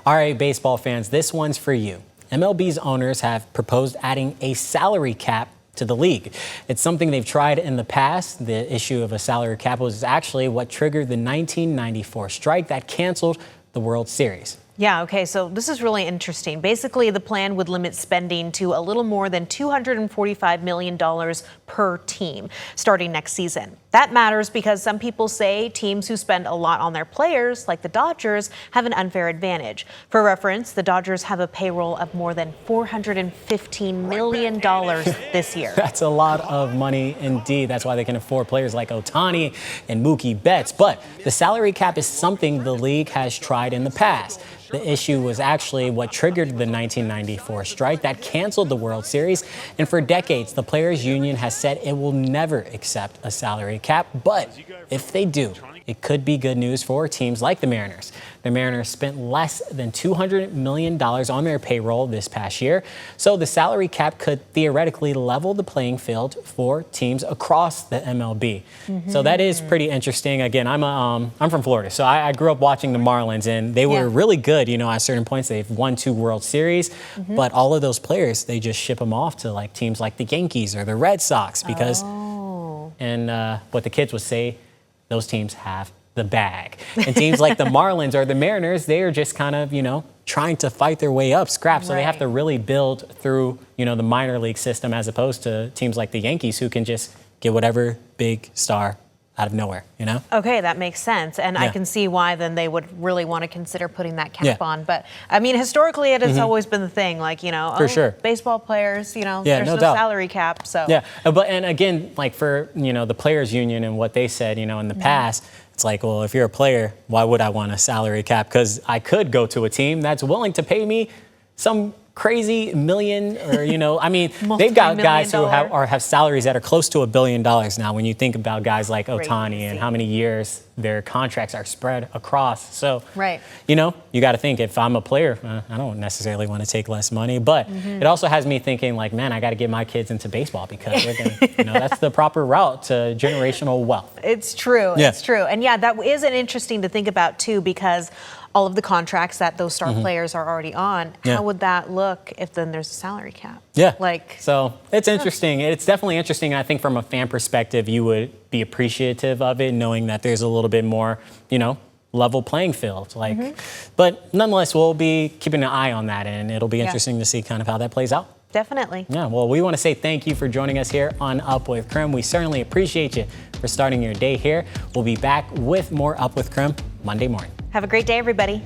All right, baseball fans, this one's for you. MLB's owners have proposed adding a salary cap to the league. It's something they've tried in the past. The issue of a salary cap was actually what triggered the 1994 strike that canceled the World Series. Yeah, okay, so this is really interesting. Basically, the plan would limit spending to a little more than $245 million per team starting next season. That matters because some people say teams who spend a lot on their players, like the Dodgers, have an unfair advantage. For reference, the Dodgers have a payroll of more than $415 million this year. That's a lot of money indeed. That's why they can afford players like Ohtani and Mookie Betts. But the salary cap is something the league has tried in the past. The issue was actually what triggered the 1994 strike that canceled the World Series. And for decades, the Players Union has said it will never accept a salary cap. But if they do, it could be good news for teams like the Mariners. The Mariners spent less than $200 million on their payroll this past year. So the salary cap could theoretically level the playing field for teams across the MLB. So that is pretty interesting. Again, I'm from Florida, so I grew up watching the Marlins, and they were really good. You know, at certain points, they've won 2 World Series, but all of those players, they just ship them off to like teams like the Yankees or the Red Sox because, and what the kids would say, those teams have the bag. And teams like the Marlins or the Mariners, they are just kind of, you know, trying to fight their way up scrap. So they have to really build through, you know, the minor league system as opposed to teams like the Yankees who can just get whatever big star out of nowhere, you know? Okay, that makes sense. And I can see why then they would really want to consider putting that cap on. But I mean, historically, it has always been the thing, like, you know, baseball players, you know, there's no salary cap. So and again, like for, you know, the Players Union and what they said, you know, in the past, it's like, well, if you're a player, why would I want a salary cap? Because I could go to a team that's willing to pay me some crazy million, or, you know, I mean, they've got guys who have salaries that are close to $1 billion now when you think about guys like Ohtani and how many years their contracts are spread across. So, you know, you got to think, if I'm a player, I don't necessarily want to take less money, but it also has me thinking like, man, I got to get my kids into baseball because we're gonna, you know, that's the proper route to generational wealth. It's true. It's true. And yeah, that is an interesting to think about too, because all of the contracts that those star players are already on, how would that look if then there's a salary cap? So it's interesting. It's definitely interesting. I think from a fan perspective, you would be appreciative of it, knowing that there's a little bit more, you know, level playing field. Like, but nonetheless, we'll be keeping an eye on that, and it'll be interesting to see kind of how that plays out. Definitely. Yeah, well, we want to say thank you for joining us here on Up with KREM. We certainly appreciate you for starting your day here. We'll be back with more Up with KREM Monday morning. Have a great day, everybody.